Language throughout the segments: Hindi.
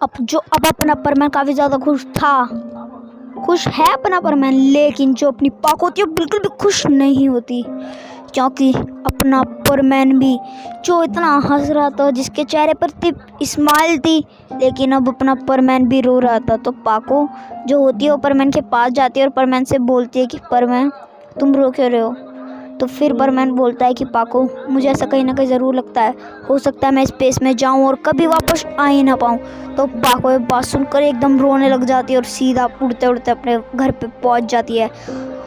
अब अपना परमैन काफ़ी ज़्यादा खुश है अपना परमैन, लेकिन जो अपनी पाक होती है वो बिल्कुल भी खुश नहीं होती, क्योंकि अपना परमैन भी जो इतना हंस रहा था, जिसके चेहरे पर स्माइल थी, लेकिन अब अपना परमैन भी रो रहा था। तो पाको जो होती है वो परमैन के पास जाती है और परमैन से बोलती है कि परमैन तुम रो क्यों रहे हो। तो फिर परमैन बोलता है कि पाको मुझे ऐसा कहीं ना कहीं ज़रूर लगता है, हो सकता है मैं स्पेस में जाऊं और कभी वापस आ ही ना पाऊं। तो पाको ये बात सुनकर एकदम रोने लग जाती है और सीधा उड़ते उड़ते अपने घर पे पहुंच जाती है।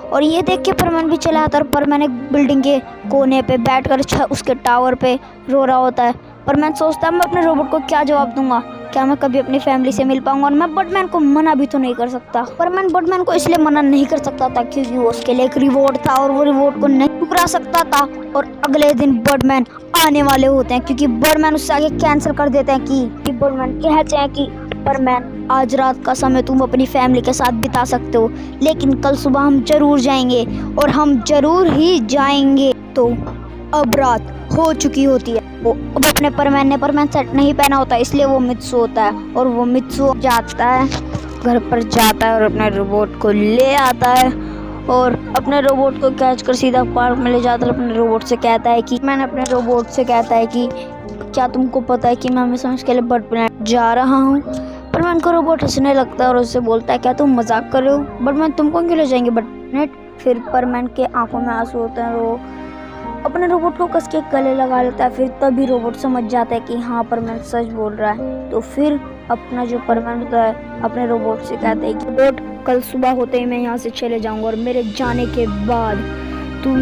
और ये देख के परमैन भी चला आता है और परमैन एक बिल्डिंग के कोने पे बैठकर उसके टावर पे रो रहा होता है। परमैन सोचता है मैं अपने रोबोट को क्या जवाब दूंगा, क्या मैं कभी अपनी फैमिली से मिल पाऊंगा, और मैं बटमैन को मना भी तो नहीं कर सकता। परमैन बटमैन को इसलिए मना नहीं कर सकता था क्योंकि वो उसके लिए एक रिवॉर्ड था और वो रिवॉर्ड को नहीं ठुकरा सकता था। और अगले दिन बटमैन आने वाले होते हैं, क्योंकि बटमैन उससे आगे कैंसिल कर देते हैं कि बटमैन कहते हैं कि परमैन आज रात का समय तुम अपनी फैमिली के साथ बिता सकते हो, लेकिन कल सुबह हम जरूर जाएंगे और हम जरूर ही जाएंगे। तो अब रात हो चुकी होती है। वो अब अपने परमैन सेट नहीं पहना होता, इसलिए वो मित्सु होता है और वो मित्सु जाता है घर पर, जाता है और अपने रोबोट को ले आता है और अपने रोबोट को कैच कर सीधा पार्क में ले जाता है। अपने रोबोट से कहता है कि क्या तुमको पता है कि मैं हमेशा इसके लिए बर्ड प्लान जा रहा हूँ। परमैन को रोबोट हंसने लगता है और उससे बोलता है क्या तुम मजाक कर रहे हो, बटमैन तुमको क्यों ले जाएंगे बटनेट। फिर परमैन के आंखों में आंसू होते हैं, वो अपने रोबोट को कस के गले लगा लेता है। फिर तभी रोबोट समझ जाता है कि हाँ परमैन सच बोल रहा है। तो फिर अपना जो परमैन होता है अपने रोबोट से कहता है कि रोबोट कल सुबह होते ही मैं यहाँ से चले जाऊँगा और मेरे जाने के बाद तुम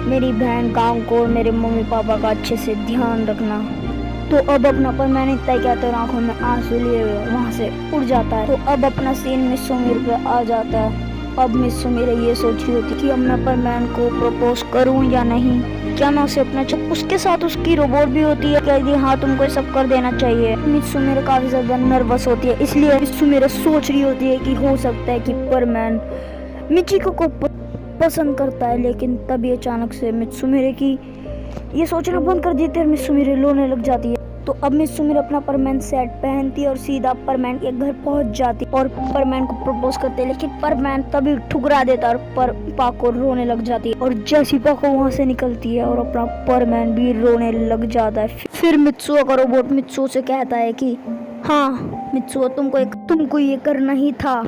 मेरी बहन गाँव को और मेरे मम्मी पापा का अच्छे से ध्यान रखना। तो अब अपना परमैन इतना कहते हैं आंखों में आंसू लिए हुए वहाँ से उड़ जाता है। तो अब अपना सीन मिस सुमीर पे आ जाता है। अब मिस सुमीर ये सोच रही होती कि अब मैं परमैन को प्रपोज करूं या नहीं, क्या मैं उसे अपना उसके साथ उसकी रोबोट भी होती है, कहती है हाँ तुमको ये सब कर देना चाहिए। मिस सुमीर काफी ज्यादा नर्वस होती है, इसलिए मिस सुमीर सोच रही होती है कि हो सकता है कि परमैन मिचिको को पसंद करता है। लेकिन तभी अचानक से मिस सुमीर की ये सोचना बंद कर देती है और मिस सुमीर रोने लग जाती है। तो अब मिस सुमीर अपना परमैन सेट पहनती है और सीधा परमैन के घर पहुंच जाती है और परमैन को प्रपोज करते हैं, लेकिन परमैन तभी ठुकरा देता है और पाको रोने लग जाती है। और जैसी पाको वहां से निकलती है और अपना परमैन भी रोने लग जाता है। फिर मित्सुओ का रोबोट मित्सुओ से कहता है कि हाँ मित्सुओ तुमको ये करना ही था,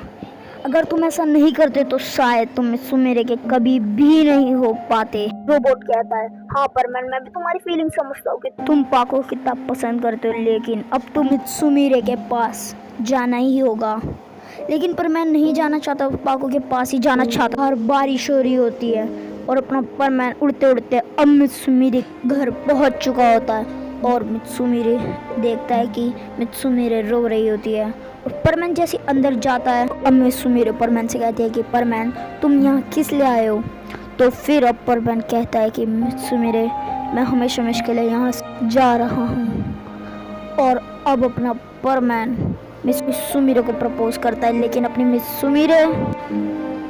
अगर तुम ऐसा नहीं करते तो शायद तुम सुमेरे के कभी भी नहीं हो पाते। रोबोट कहता है हाँ परमैन मैं भी तुम्हारी फीलिंग समझता हूँ कि तुम पाको कितना पसंद करते हो, लेकिन अब तुम्हें सुमेरे के पास जाना ही होगा। लेकिन परमैन नहीं जाना चाहता, पाको के पास ही जाना चाहता। और बारिश हो रही होती है और अपना परमैन उड़ते उड़ते अब मित्सुमिरे घर पहुँच चुका होता है और मित्सुमिरे देखता है कि मित्सुमिरे रो रही होती है। परमैन जैसे अंदर जाता है अब मित्सुमिरे परमैन से कहती है कि परमैन तुम यहाँ किस लिए आए हो। तो फिर अब परमैन कहता है कि मित्सुमिरे मैं हमेशा के लिए यहाँ जा रहा हूँ। और अब अपना परमैन मित्सुमिरे को प्रपोज करता है, लेकिन अपनी मित्सुमिरे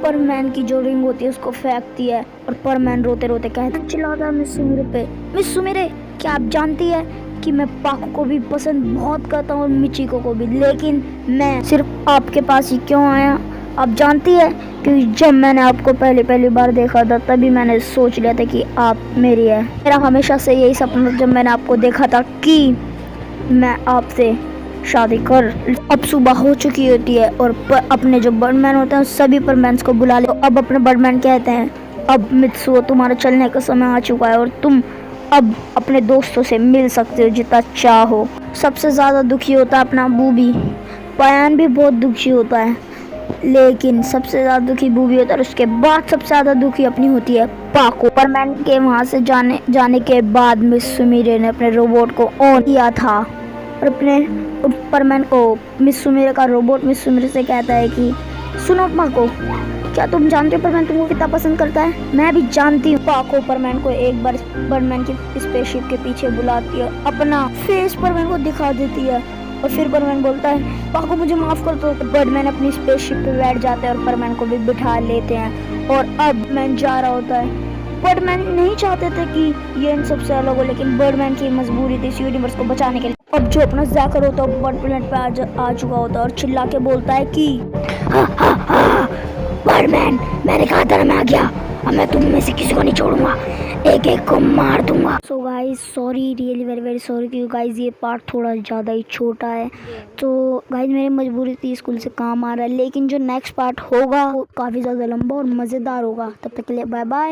परमैन की जो रिंग होती है उसको फेंकती है और परमैन रोते रोते कहता है चिल्लाता है मित्सुमिरे पे, मित्सुमिरे क्या आप जानती है कि मैं पाको को भी पसंद बहुत करता हूँ और मिचिको को भी, लेकिन मैं सिर्फ आपके पास ही क्यों आया आप जानती है, क्योंकि जब मैंने आपको पहली बार देखा था तभी मैंने सोच लिया था कि आप मेरी है। मेरा हमेशा से यही सपना जब मैंने आपको देखा था कि मैं आपसे शादी कर। अब सुबह हो चुकी होती है और अपने जो बर्डमैन होते हैं सभी परमैन्स को बुला ले। अब अपने बर्डमैन कहते हैं अब मित्सुओ तुम्हारा चलने का समय आ चुका है और तुम अब अपने दोस्तों से मिल सकते हो जितना चाहो। सबसे ज़्यादा दुखी होता है अपना बूबी, पयान भी बहुत दुखी होता है, लेकिन सबसे ज़्यादा दुखी बूबी होता है और उसके बाद सबसे ज़्यादा दुखी अपनी होती है पाको। परमैन के वहाँ से जाने के बाद मित्सुमिरे ने अपने रोबोट को ऑन किया था और अपने परमैन को मित्सुमिरे का रोबोट मित्सुमिरे से कहता है कि सुनो पाको क्या तुम जानते हो परमैन तुमको कितना पसंद करता है। मैं भी जानती हूँ। पाको परमैन को एक बार बर्डमैन की स्पेसशिप के पीछे बुलाती है, अपना फेस परमैन को दिखा देती है और फिर परमैन बोलता है पाको मुझे माफ कर दो। तो बर्डमैन अपनी स्पेसशिप पे बैठ जाते हैं और परमैन को भी बिठा लेते हैं और अब मैन जा रहा होता है। बर्डमैन नहीं चाहते थे कि ये इन सबसे अलग हो, लेकिन बर्डमैन की मजबूरी थी इस यूनिवर्स को बचाने के लिए। अब जो अपना जैकर होता है वर्ल्ड प्लेनेट पे आ चुका होता है और चिल्ला के बोलता है कि वर्डमैन, मैंने कहा था ना मैं आ गया, अब मैं तुम में से किसी को नहीं छोड़ूंगा, एक एक को मार दूंगा। So guys sorry, really very very sorry, क्योंकि गाइस ये पार्ट थोड़ा ज़्यादा ही छोटा है। तो गाइस मेरी मजबूरी थी, स्कूल से काम आ रहा है, लेकिन जो नेक्स्ट पार्ट होगा वो काफ़ी ज़्यादा लंबा और मज़ेदार होगा। तब तक के लिए बाय बाय।